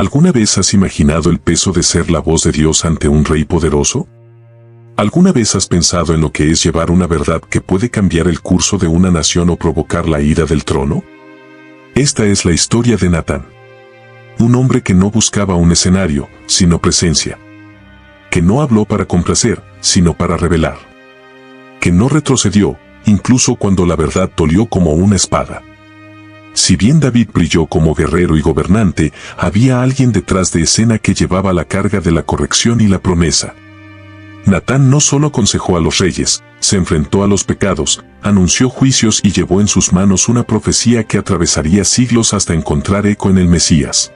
¿Alguna vez has imaginado el peso de ser la voz de Dios ante un rey poderoso? ¿Alguna vez has pensado en lo que es llevar una verdad que puede cambiar el curso de una nación o provocar la ira del trono? Esta es la historia de Natán. Un hombre que no buscaba un escenario, sino presencia. Que no habló para complacer, sino para revelar. Que no retrocedió, incluso cuando la verdad dolió como una espada. Si bien David brilló como guerrero y gobernante, había alguien detrás de escena que llevaba la carga de la corrección y la promesa. Natán no solo aconsejó a los reyes, se enfrentó a los pecados, anunció juicios y llevó en sus manos una profecía que atravesaría siglos hasta encontrar eco en el Mesías.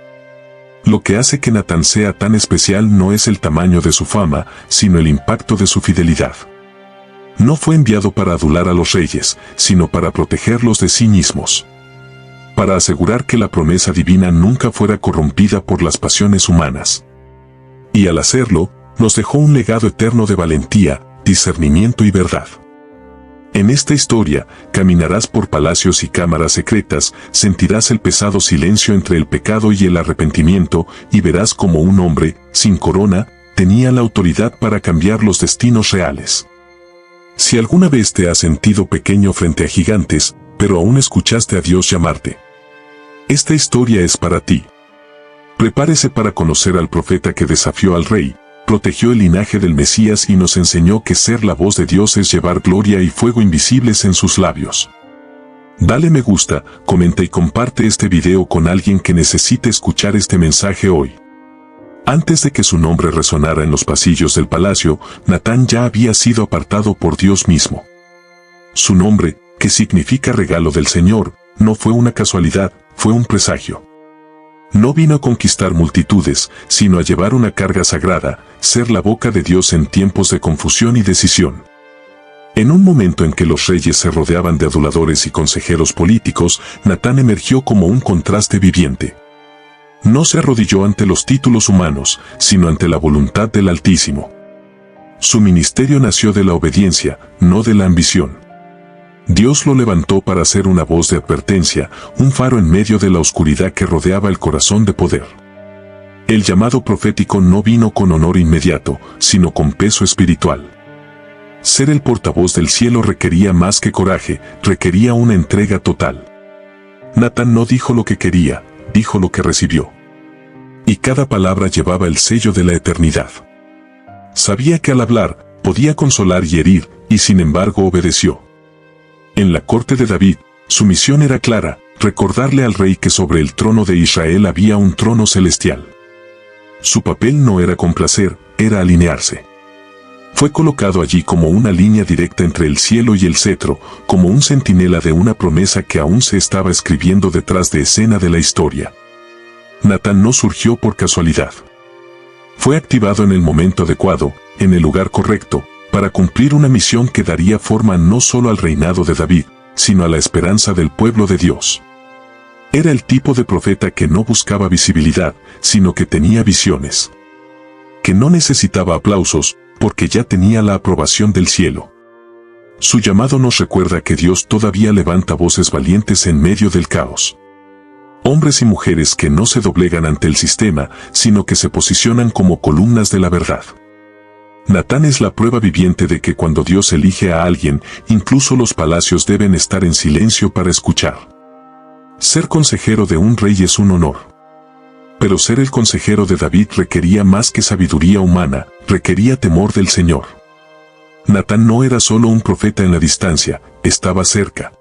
Lo que hace que Natán sea tan especial no es el tamaño de su fama, sino el impacto de su fidelidad. No fue enviado para adular a los reyes, sino para protegerlos de sí mismos. Para asegurar que la promesa divina nunca fuera corrompida por las pasiones humanas. Y al hacerlo, nos dejó un legado eterno de valentía, discernimiento y verdad. En esta historia, caminarás por palacios y cámaras secretas, sentirás el pesado silencio entre el pecado y el arrepentimiento, y verás cómo un hombre, sin corona, tenía la autoridad para cambiar los destinos reales. Si alguna vez te has sentido pequeño frente a gigantes, pero aún escuchaste a Dios llamarte, esta historia es para ti. Prepárese para conocer al profeta que desafió al rey, protegió el linaje del Mesías y nos enseñó que ser la voz de Dios es llevar gloria y fuego invisibles en sus labios. Dale me gusta, comenta y comparte este video con alguien que necesite escuchar este mensaje hoy. Antes de que su nombre resonara en los pasillos del palacio, Natán ya había sido apartado por Dios mismo. Su nombre, que significa regalo del Señor, no fue una casualidad, fue un presagio. No vino a conquistar multitudes, sino a llevar una carga sagrada, ser la boca de Dios en tiempos de confusión y decisión. En un momento en que los reyes se rodeaban de aduladores y consejeros políticos, Natán emergió como un contraste viviente. No se arrodilló ante los títulos humanos, sino ante la voluntad del Altísimo. Su ministerio nació de la obediencia, no de la ambición. Dios lo levantó para ser una voz de advertencia, un faro en medio de la oscuridad que rodeaba el corazón de poder. El llamado profético no vino con honor inmediato, sino con peso espiritual. Ser el portavoz del cielo requería más que coraje, requería una entrega total. Natán no dijo lo que quería, dijo lo que recibió. Y cada palabra llevaba el sello de la eternidad. Sabía que al hablar, podía consolar y herir, y sin embargo obedeció. En la corte de David, su misión era clara, recordarle al rey que sobre el trono de Israel había un trono celestial. Su papel no era complacer, era alinearse. Fue colocado allí como una línea directa entre el cielo y el cetro, como un centinela de una promesa que aún se estaba escribiendo detrás de escena de la historia. Natán no surgió por casualidad. Fue activado en el momento adecuado, en el lugar correcto, para cumplir una misión que daría forma no solo al reinado de David, sino a la esperanza del pueblo de Dios. Era el tipo de profeta que no buscaba visibilidad, sino que tenía visiones. Que no necesitaba aplausos, porque ya tenía la aprobación del cielo. Su llamado nos recuerda que Dios todavía levanta voces valientes en medio del caos. Hombres y mujeres que no se doblegan ante el sistema, sino que se posicionan como columnas de la verdad. Natán es la prueba viviente de que cuando Dios elige a alguien, incluso los palacios deben estar en silencio para escuchar. Ser consejero de un rey es un honor. Pero ser el consejero de David requería más que sabiduría humana, requería temor del Señor. Natán no era solo un profeta en la distancia, estaba cerca.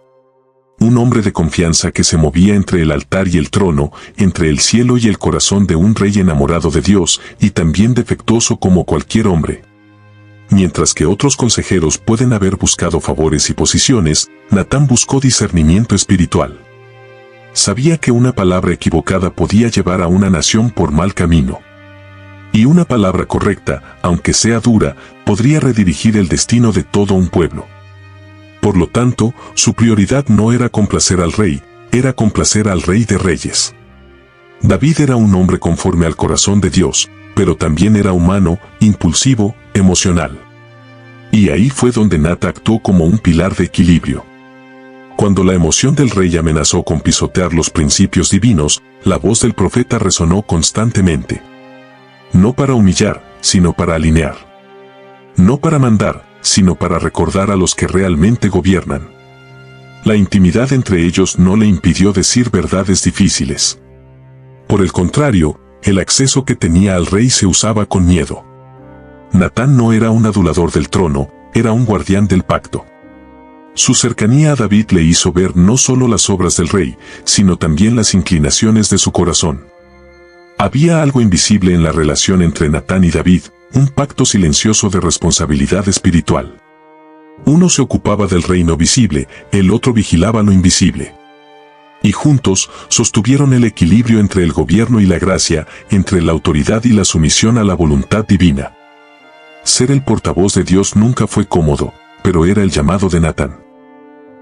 Un hombre de confianza que se movía entre el altar y el trono, entre el cielo y el corazón de un rey enamorado de Dios y también defectuoso como cualquier hombre. Mientras que otros consejeros pueden haber buscado favores y posiciones, Natán buscó discernimiento espiritual. Sabía que una palabra equivocada podía llevar a una nación por mal camino. Y una palabra correcta, aunque sea dura, podría redirigir el destino de todo un pueblo. Por lo tanto, su prioridad no era complacer al rey, era complacer al Rey de Reyes. David era un hombre conforme al corazón de Dios, pero también era humano, impulsivo, emocional. Y ahí fue donde Natán actuó como un pilar de equilibrio. Cuando la emoción del rey amenazó con pisotear los principios divinos, la voz del profeta resonó constantemente. No para humillar, sino para alinear. No para mandar, sino para recordar a los que realmente gobiernan. La intimidad entre ellos no le impidió decir verdades difíciles. Por el contrario, el acceso que tenía al rey se usaba con miedo. Natán no era un adulador del trono, era un guardián del pacto. Su cercanía a David le hizo ver no solo las obras del rey, sino también las inclinaciones de su corazón. Había algo invisible en la relación entre Natán y David, un pacto silencioso de responsabilidad espiritual. Uno se ocupaba del reino visible, el otro vigilaba lo invisible. Y juntos sostuvieron el equilibrio entre el gobierno y la gracia, entre la autoridad y la sumisión a la voluntad divina. Ser el portavoz de Dios nunca fue cómodo, pero era el llamado de Natán.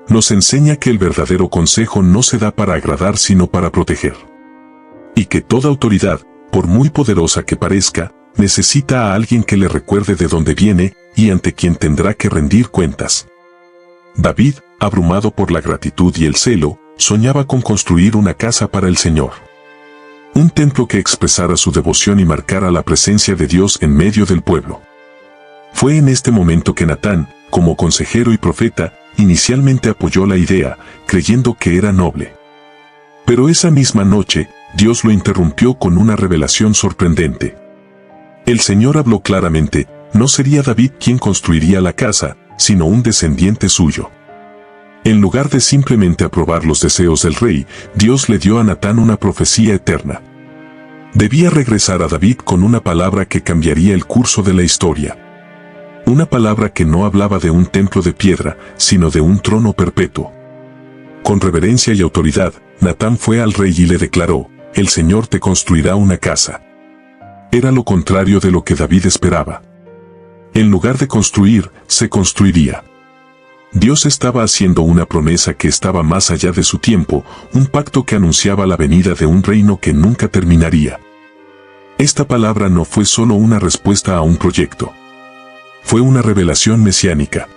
Nos enseña que el verdadero consejo no se da para agradar sino para proteger. Y que toda autoridad, por muy poderosa que parezca, necesita a alguien que le recuerde de dónde viene y ante quien tendrá que rendir cuentas. David, abrumado por la gratitud y el celo, soñaba con construir una casa para el Señor. Un templo que expresara su devoción y marcara la presencia de Dios en medio del pueblo. Fue en este momento que Natán, como consejero y profeta, inicialmente apoyó la idea, creyendo que era noble. Pero esa misma noche, Dios lo interrumpió con una revelación sorprendente. El Señor habló claramente, no sería David quien construiría la casa, sino un descendiente suyo. En lugar de simplemente aprobar los deseos del rey, Dios le dio a Natán una profecía eterna. Debía regresar a David con una palabra que cambiaría el curso de la historia. Una palabra que no hablaba de un templo de piedra, sino de un trono perpetuo. Con reverencia y autoridad, Natán fue al rey y le declaró, el Señor te construirá una casa. Era lo contrario de lo que David esperaba. En lugar de construir, se construiría. Dios estaba haciendo una promesa que estaba más allá de su tiempo, un pacto que anunciaba la venida de un reino que nunca terminaría. Esta palabra no fue solo una respuesta a un proyecto. Fue una revelación mesiánica.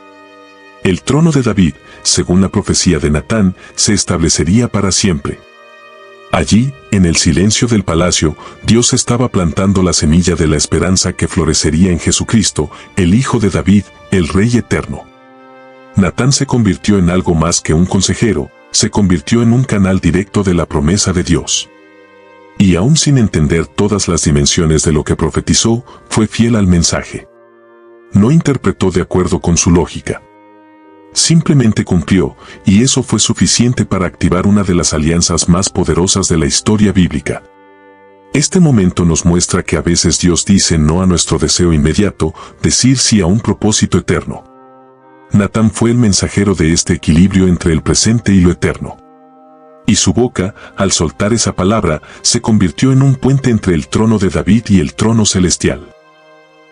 El trono de David, según la profecía de Natán, se establecería para siempre. Allí, en el silencio del palacio, Dios estaba plantando la semilla de la esperanza que florecería en Jesucristo, el Hijo de David, el Rey eterno. Natán se convirtió en algo más que un consejero, se convirtió en un canal directo de la promesa de Dios. Y aún sin entender todas las dimensiones de lo que profetizó, fue fiel al mensaje. No interpretó de acuerdo con su lógica. Simplemente cumplió, y eso fue suficiente para activar una de las alianzas más poderosas de la historia bíblica. Este momento nos muestra que a veces Dios dice no a nuestro deseo inmediato, decir sí a un propósito eterno. Natán fue el mensajero de este equilibrio entre el presente y lo eterno. Y su boca, al soltar esa palabra, se convirtió en un puente entre el trono de David y el trono celestial.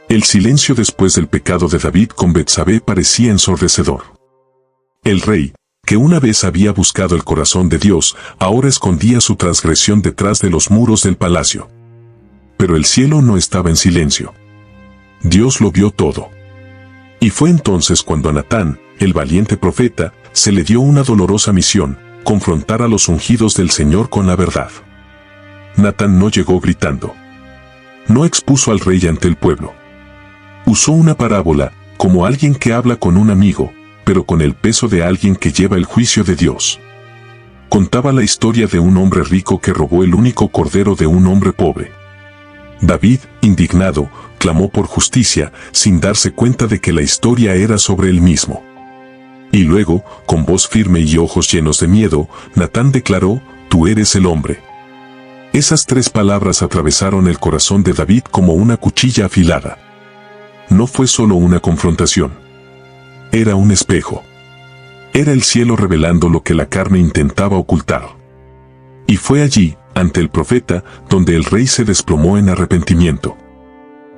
El silencio después del pecado de David con Betsabé parecía ensordecedor. El rey, que una vez había buscado el corazón de Dios, ahora escondía su transgresión detrás de los muros del palacio. Pero el cielo no estaba en silencio. Dios lo vio todo. Y fue entonces cuando a Natán, el valiente profeta, se le dio una dolorosa misión, confrontar a los ungidos del Señor con la verdad. Natán no llegó gritando. No expuso al rey ante el pueblo. Usó una parábola, como alguien que habla con un amigo, pero con el peso de alguien que lleva el juicio de Dios. Contaba la historia de un hombre rico que robó el único cordero de un hombre pobre. David, indignado, clamó por justicia, sin darse cuenta de que la historia era sobre él mismo. Y luego, con voz firme y ojos llenos de miedo, Natán declaró, «Tú eres el hombre». Esas 3 palabras atravesaron el corazón de David como una cuchilla afilada. No fue solo una confrontación. Era un espejo. Era el cielo revelando lo que la carne intentaba ocultar. Y fue allí, ante el profeta, donde el rey se desplomó en arrepentimiento.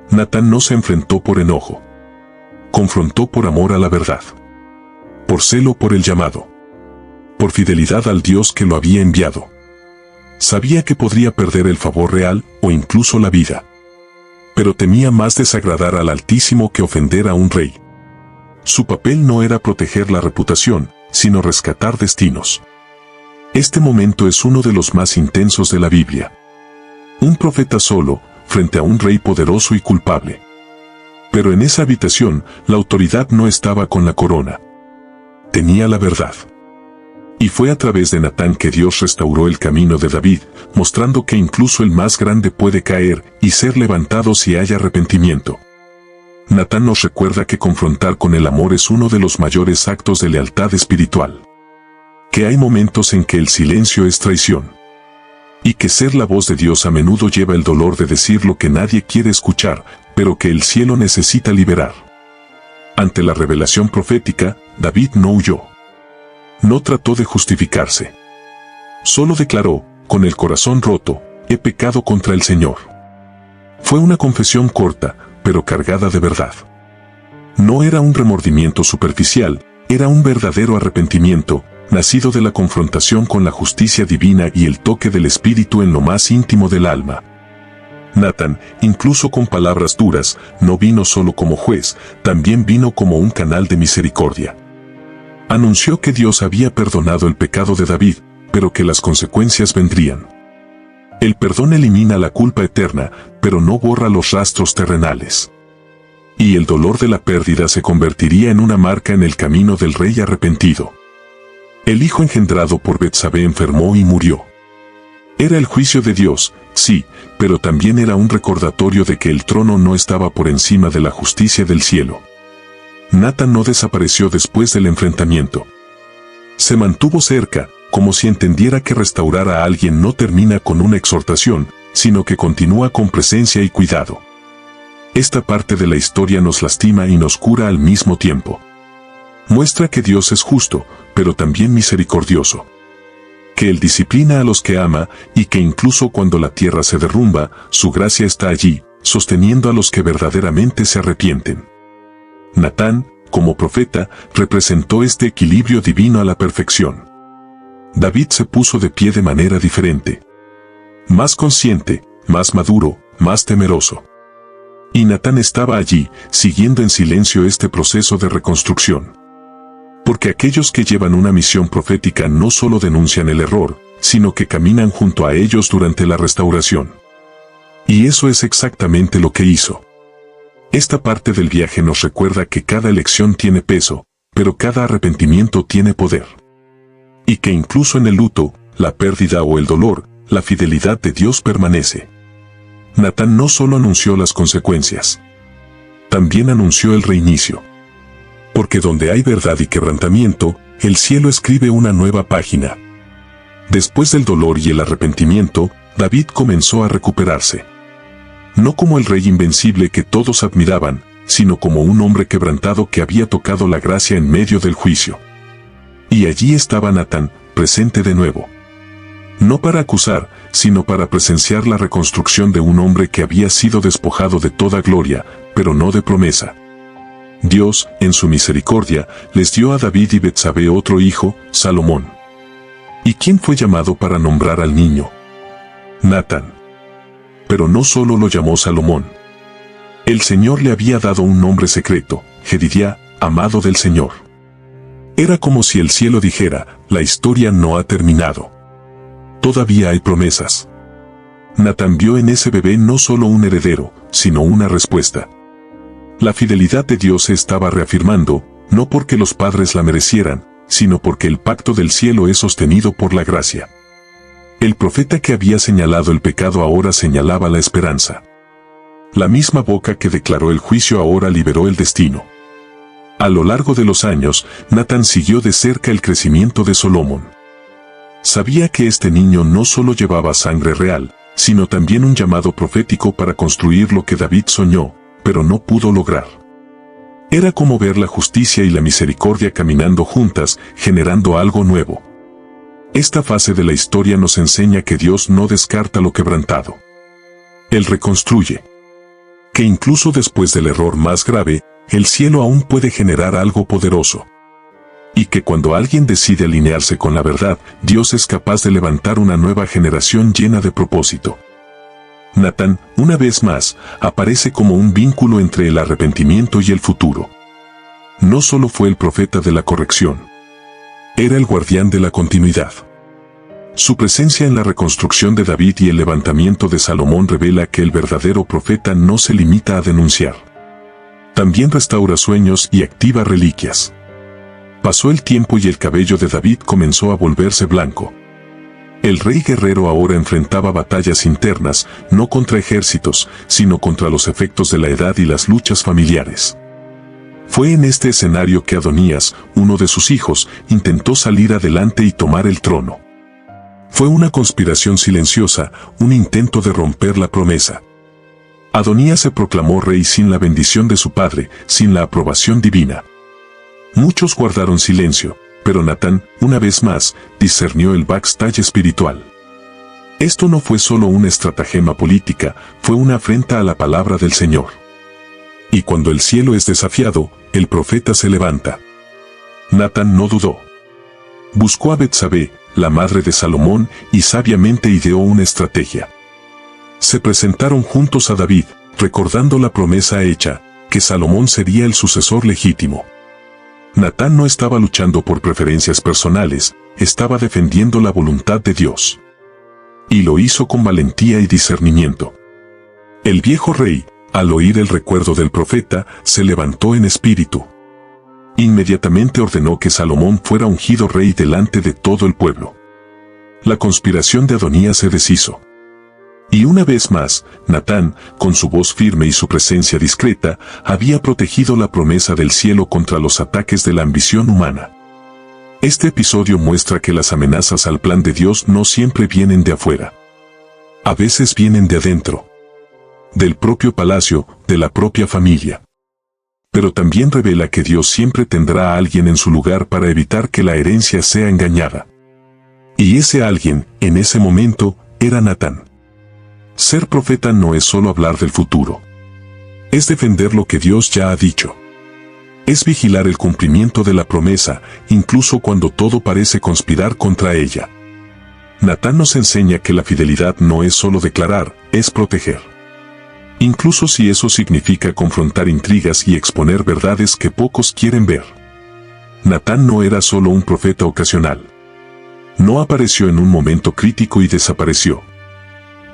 Natán no se enfrentó por enojo. Confrontó por amor a la verdad. Por celo por el llamado. Por fidelidad al Dios que lo había enviado. Sabía que podría perder el favor real o incluso la vida. Pero temía más desagradar al Altísimo que ofender a un rey. Su papel no era proteger la reputación, sino rescatar destinos. Este momento es uno de los más intensos de la Biblia. Un profeta solo, frente a un rey poderoso y culpable. Pero en esa habitación, la autoridad no estaba con la corona. Tenía la verdad. Y fue a través de Natán que Dios restauró el camino de David, mostrando que incluso el más grande puede caer y ser levantado si hay arrepentimiento. Natán nos recuerda que confrontar con el amor es uno de los mayores actos de lealtad espiritual. Que hay momentos en que el silencio es traición. Y que ser la voz de Dios a menudo lleva el dolor de decir lo que nadie quiere escuchar, pero que el cielo necesita liberar. Ante la revelación profética, David no huyó. No trató de justificarse. Solo declaró, con el corazón roto, he pecado contra el Señor. Fue una confesión corta, pero cargada de verdad. No era un remordimiento superficial, era un verdadero arrepentimiento, nacido de la confrontación con la justicia divina y el toque del Espíritu en lo más íntimo del alma. Natán, incluso con palabras duras, no vino solo como juez, también vino como un canal de misericordia. Anunció que Dios había perdonado el pecado de David, pero que las consecuencias vendrían. El perdón elimina la culpa eterna, pero no borra los rastros terrenales. Y el dolor de la pérdida se convertiría en una marca en el camino del rey arrepentido. El hijo engendrado por Betsabé enfermó y murió. Era el juicio de Dios, sí, pero también era un recordatorio de que el trono no estaba por encima de la justicia del cielo. Natán no desapareció después del enfrentamiento. Se mantuvo cerca, como si entendiera que restaurar a alguien no termina con una exhortación, sino que continúa con presencia y cuidado. Esta parte de la historia nos lastima y nos cura al mismo tiempo. Muestra que Dios es justo, pero también misericordioso. Que Él disciplina a los que ama, y que incluso cuando la tierra se derrumba, su gracia está allí, sosteniendo a los que verdaderamente se arrepienten. Natán, como profeta, representó este equilibrio divino a la perfección. David se puso de pie de manera diferente. Más consciente, más maduro, más temeroso. Y Natán estaba allí, siguiendo en silencio este proceso de reconstrucción. Porque aquellos que llevan una misión profética no solo denuncian el error, sino que caminan junto a ellos durante la restauración. Y eso es exactamente lo que hizo. Esta parte del viaje nos recuerda que cada elección tiene peso, pero cada arrepentimiento tiene poder. Y que incluso en el luto, la pérdida o el dolor, la fidelidad de Dios permanece. Natán no solo anunció las consecuencias, también anunció el reinicio. Porque donde hay verdad y quebrantamiento, el cielo escribe una nueva página. Después del dolor y el arrepentimiento, David comenzó a recuperarse. No como el rey invencible que todos admiraban, sino como un hombre quebrantado que había tocado la gracia en medio del juicio. Y allí estaba Natán, presente de nuevo. No para acusar, sino para presenciar la reconstrucción de un hombre que había sido despojado de toda gloria, pero no de promesa. Dios, en su misericordia, les dio a David y Betsabé otro hijo, Salomón. ¿Y quién fue llamado para nombrar al niño? Natán. Pero no solo lo llamó Salomón. El Señor le había dado un nombre secreto, Jedidiá, amado del Señor. Era como si el cielo dijera, la historia no ha terminado. Todavía hay promesas. Natán vio en ese bebé no solo un heredero, sino una respuesta. La fidelidad de Dios se estaba reafirmando, no porque los padres la merecieran, sino porque el pacto del cielo es sostenido por la gracia. El profeta que había señalado el pecado ahora señalaba la esperanza. La misma boca que declaró el juicio ahora liberó el destino. A lo largo de los años, Natán siguió de cerca el crecimiento de Salomón. Sabía que este niño no solo llevaba sangre real, sino también un llamado profético para construir lo que David soñó, pero no pudo lograr. Era como ver la justicia y la misericordia caminando juntas, generando algo nuevo. Esta fase de la historia nos enseña que Dios no descarta lo quebrantado. Él reconstruye. Que incluso después del error más grave, el cielo aún puede generar algo poderoso. Y que cuando alguien decide alinearse con la verdad, Dios es capaz de levantar una nueva generación llena de propósito. Natán, una vez más, aparece como un vínculo entre el arrepentimiento y el futuro. No solo fue el profeta de la corrección. Era el guardián de la continuidad. Su presencia en la reconstrucción de David y el levantamiento de Salomón revela que el verdadero profeta no se limita a denunciar. También restaura sueños y activa reliquias. Pasó el tiempo y el cabello de David comenzó a volverse blanco. El rey guerrero ahora enfrentaba batallas internas, no contra ejércitos, sino contra los efectos de la edad y las luchas familiares. Fue en este escenario que Adonías, uno de sus hijos, intentó salir adelante y tomar el trono. Fue una conspiración silenciosa, un intento de romper la promesa. Adonías se proclamó rey sin la bendición de su padre, sin la aprobación divina. Muchos guardaron silencio, pero Natán, una vez más, discernió el backstage espiritual. Esto no fue solo una estratagema política, fue una afrenta a la palabra del Señor. Y cuando el cielo es desafiado, el profeta se levanta. Natán no dudó. Buscó a Betsabé, la madre de Salomón, y sabiamente ideó una estrategia. Se presentaron juntos a David, recordando la promesa hecha, que Salomón sería el sucesor legítimo. Natán no estaba luchando por preferencias personales, estaba defendiendo la voluntad de Dios. Y lo hizo con valentía y discernimiento. El viejo rey, al oír el recuerdo del profeta, se levantó en espíritu. Inmediatamente ordenó que Salomón fuera ungido rey delante de todo el pueblo. La conspiración de Adonías se deshizo. Y una vez más, Natán, con su voz firme y su presencia discreta, había protegido la promesa del cielo contra los ataques de la ambición humana. Este episodio muestra que las amenazas al plan de Dios no siempre vienen de afuera. A veces vienen de adentro. Del propio palacio, de la propia familia. Pero también revela que Dios siempre tendrá a alguien en su lugar para evitar que la herencia sea engañada. Y ese alguien, en ese momento, era Natán. Ser profeta no es solo hablar del futuro. Es defender lo que Dios ya ha dicho. Es vigilar el cumplimiento de la promesa, incluso cuando todo parece conspirar contra ella. Natán nos enseña que la fidelidad no es solo declarar, es proteger. Incluso si eso significa confrontar intrigas y exponer verdades que pocos quieren ver. Natán no era solo un profeta ocasional. No apareció en un momento crítico y desapareció.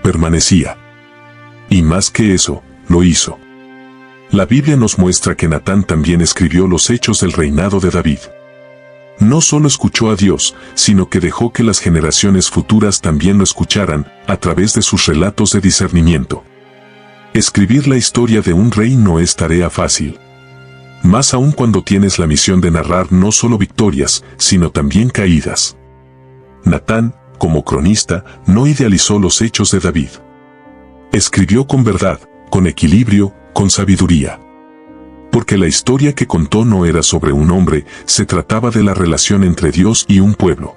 Permanecía. Y más que eso, lo hizo. La Biblia nos muestra que Natán también escribió los hechos del reinado de David. No solo escuchó a Dios, sino que dejó que las generaciones futuras también lo escucharan, a través de sus relatos de discernimiento. Escribir la historia de un rey no es tarea fácil. Más aún cuando tienes la misión de narrar no solo victorias, sino también caídas. Natán, como cronista, no idealizó los hechos de David. Escribió con verdad, con equilibrio, con sabiduría. Porque la historia que contó no era sobre un hombre, se trataba de la relación entre Dios y un pueblo.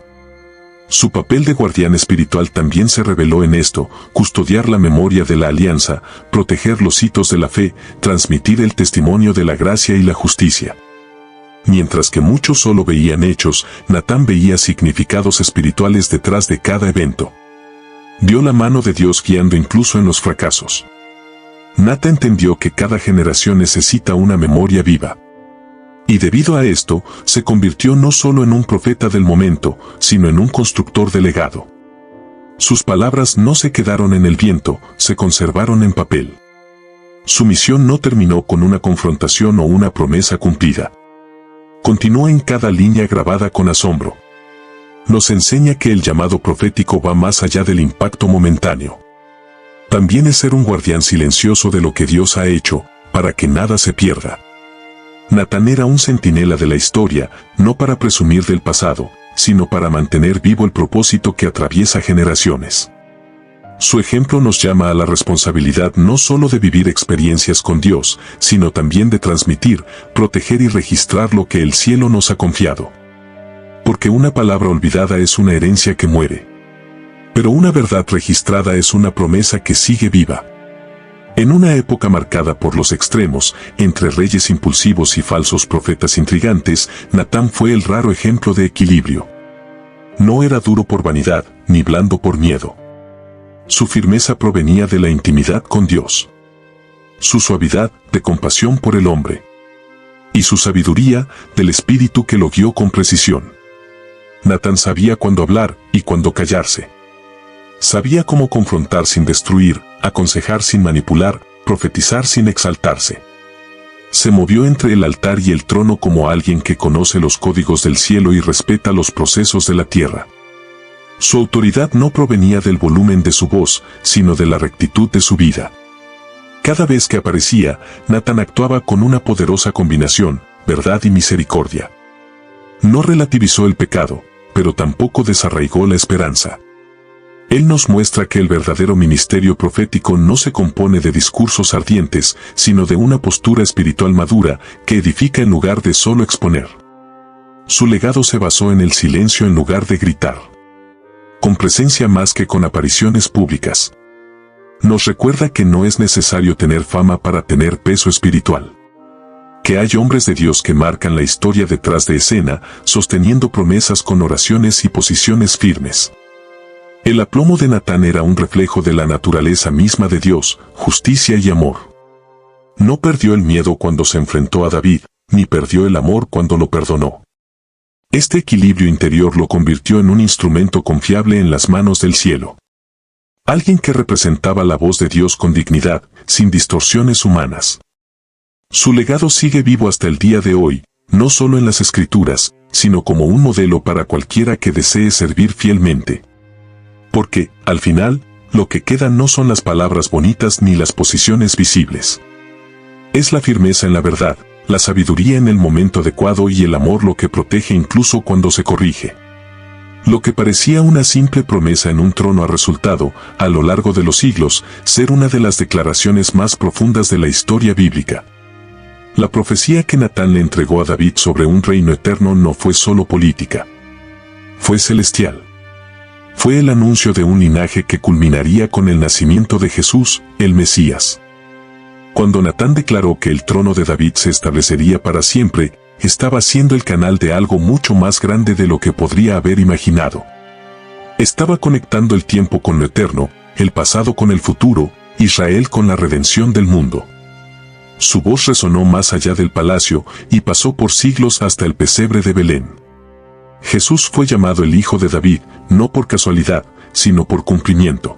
Su papel de guardián espiritual también se reveló en esto: custodiar la memoria de la alianza, proteger los hitos de la fe, transmitir el testimonio de la gracia y la justicia. Mientras que muchos solo veían hechos, Natán veía significados espirituales detrás de cada evento. Vio la mano de Dios guiando incluso en los fracasos. Natán entendió que cada generación necesita una memoria viva. Y debido a esto, se convirtió no solo en un profeta del momento, sino en un constructor de legado. Sus palabras no se quedaron en el viento, se conservaron en papel. Su misión no terminó con una confrontación o una promesa cumplida. Continuó en cada línea grabada con asombro. Nos enseña que el llamado profético va más allá del impacto momentáneo. También es ser un guardián silencioso de lo que Dios ha hecho, para que nada se pierda. Natán era un centinela de la historia, no para presumir del pasado, sino para mantener vivo el propósito que atraviesa generaciones. Su ejemplo nos llama a la responsabilidad no solo de vivir experiencias con Dios, sino también de transmitir, proteger y registrar lo que el cielo nos ha confiado. Porque una palabra olvidada es una herencia que muere. Pero una verdad registrada es una promesa que sigue viva. En una época marcada por los extremos, entre reyes impulsivos y falsos profetas intrigantes, Natán fue el raro ejemplo de equilibrio. No era duro por vanidad, ni blando por miedo. Su firmeza provenía de la intimidad con Dios. Su suavidad, de compasión por el hombre. Y su sabiduría, del espíritu que lo guió con precisión. Natán sabía cuándo hablar y cuándo callarse. Sabía cómo confrontar sin destruir, aconsejar sin manipular, profetizar sin exaltarse. Se movió entre el altar y el trono como alguien que conoce los códigos del cielo y respeta los procesos de la tierra. Su autoridad no provenía del volumen de su voz, sino de la rectitud de su vida. Cada vez que aparecía, Natán actuaba con una poderosa combinación, verdad y misericordia. No relativizó el pecado, pero tampoco desarraigó la esperanza. Él nos muestra que el verdadero ministerio profético no se compone de discursos ardientes, sino de una postura espiritual madura que edifica en lugar de solo exponer. Su legado se basó en el silencio en lugar de gritar. Con presencia más que con apariciones públicas. Nos recuerda que no es necesario tener fama para tener peso espiritual. Que hay hombres de Dios que marcan la historia detrás de escena, sosteniendo promesas con oraciones y posiciones firmes. El aplomo de Natán era un reflejo de la naturaleza misma de Dios, justicia y amor. No perdió el miedo cuando se enfrentó a David, ni perdió el amor cuando lo perdonó. Este equilibrio interior lo convirtió en un instrumento confiable en las manos del cielo. Alguien que representaba la voz de Dios con dignidad, sin distorsiones humanas. Su legado sigue vivo hasta el día de hoy, no solo en las Escrituras, sino como un modelo para cualquiera que desee servir fielmente. Porque, al final, lo que queda no son las palabras bonitas ni las posiciones visibles. Es la firmeza en la verdad, la sabiduría en el momento adecuado y el amor lo que protege incluso cuando se corrige. Lo que parecía una simple promesa en un trono ha resultado, a lo largo de los siglos, ser una de las declaraciones más profundas de la historia bíblica. La profecía que Natán le entregó a David sobre un reino eterno no fue solo política. Fue celestial. Fue el anuncio de un linaje que culminaría con el nacimiento de Jesús, el Mesías. Cuando Natán declaró que el trono de David se establecería para siempre, estaba siendo el canal de algo mucho más grande de lo que podría haber imaginado. Estaba conectando el tiempo con lo eterno, el pasado con el futuro, Israel con la redención del mundo. Su voz resonó más allá del palacio y pasó por siglos hasta el pesebre de Belén. Jesús fue llamado el Hijo de David, no por casualidad, sino por cumplimiento.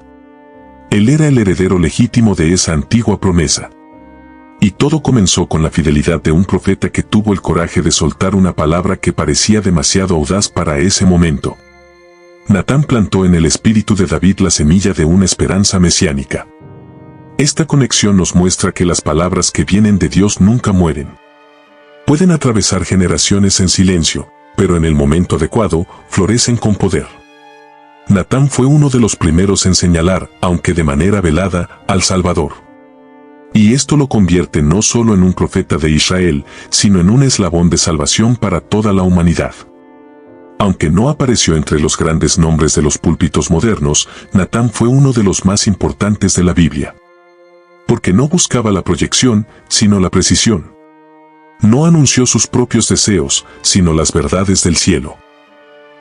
Él era el heredero legítimo de esa antigua promesa. Y todo comenzó con la fidelidad de un profeta que tuvo el coraje de soltar una palabra que parecía demasiado audaz para ese momento. Natán plantó en el espíritu de David la semilla de una esperanza mesiánica. Esta conexión nos muestra que las palabras que vienen de Dios nunca mueren. Pueden atravesar generaciones en silencio, pero en el momento adecuado, florecen con poder. Natán fue uno de los primeros en señalar, aunque de manera velada, al Salvador. Y esto lo convierte no solo en un profeta de Israel, sino en un eslabón de salvación para toda la humanidad. Aunque no apareció entre los grandes nombres de los púlpitos modernos, Natán fue uno de los más importantes de la Biblia. Porque no buscaba la proyección, sino la precisión. No anunció sus propios deseos, sino las verdades del cielo.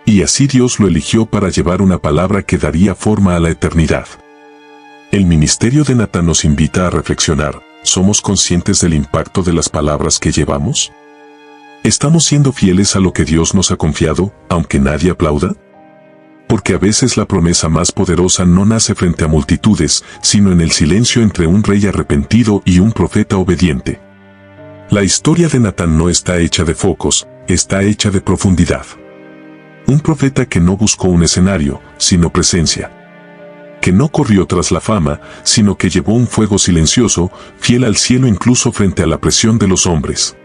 Y así Dios lo eligió para llevar una palabra que daría forma a la eternidad. El ministerio de Natán nos invita a reflexionar. ¿Somos conscientes del impacto de las palabras que llevamos? ¿Estamos siendo fieles a lo que Dios nos ha confiado, aunque nadie aplauda? Porque a veces la promesa más poderosa no nace frente a multitudes, sino en el silencio entre un rey arrepentido y un profeta obediente. La historia de Natán no está hecha de focos, está hecha de profundidad. Un profeta que no buscó un escenario, sino presencia. Que no corrió tras la fama, sino que llevó un fuego silencioso, fiel al cielo incluso frente a la presión de los hombres.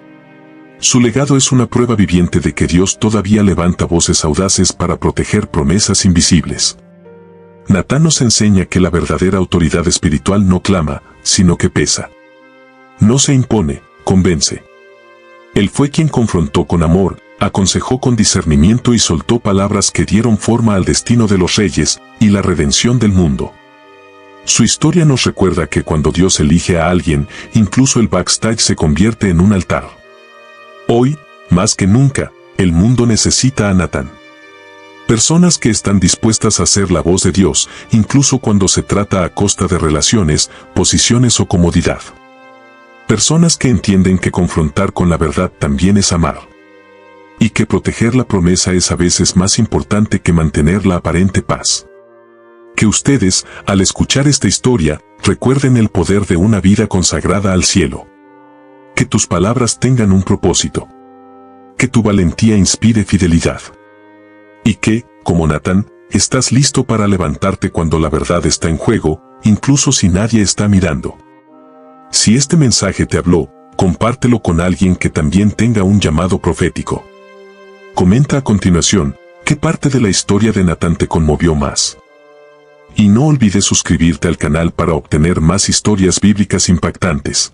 Su legado es una prueba viviente de que Dios todavía levanta voces audaces para proteger promesas invisibles. Natán nos enseña que la verdadera autoridad espiritual no clama, sino que pesa. No se impone, convence. Él fue quien confrontó con amor, aconsejó con discernimiento y soltó palabras que dieron forma al destino de los reyes y la redención del mundo. Su historia nos recuerda que cuando Dios elige a alguien, incluso el backstage se convierte en un altar. Hoy, más que nunca, el mundo necesita a Natán. Personas que están dispuestas a ser la voz de Dios, incluso cuando se trata a costa de relaciones, posiciones o comodidad. Personas que entienden que confrontar con la verdad también es amar. y que proteger la promesa es a veces más importante que mantener la aparente paz. Que ustedes, al escuchar esta historia, recuerden el poder de una vida consagrada al cielo. Que tus palabras tengan un propósito. Que tu valentía inspire fidelidad. Y que, como Natán, estás listo para levantarte cuando la verdad está en juego, incluso si nadie está mirando. Si este mensaje te habló, compártelo con alguien que también tenga un llamado profético. Comenta a continuación, ¿qué parte de la historia de Natán te conmovió más? Y no olvides suscribirte al canal para obtener más historias bíblicas impactantes.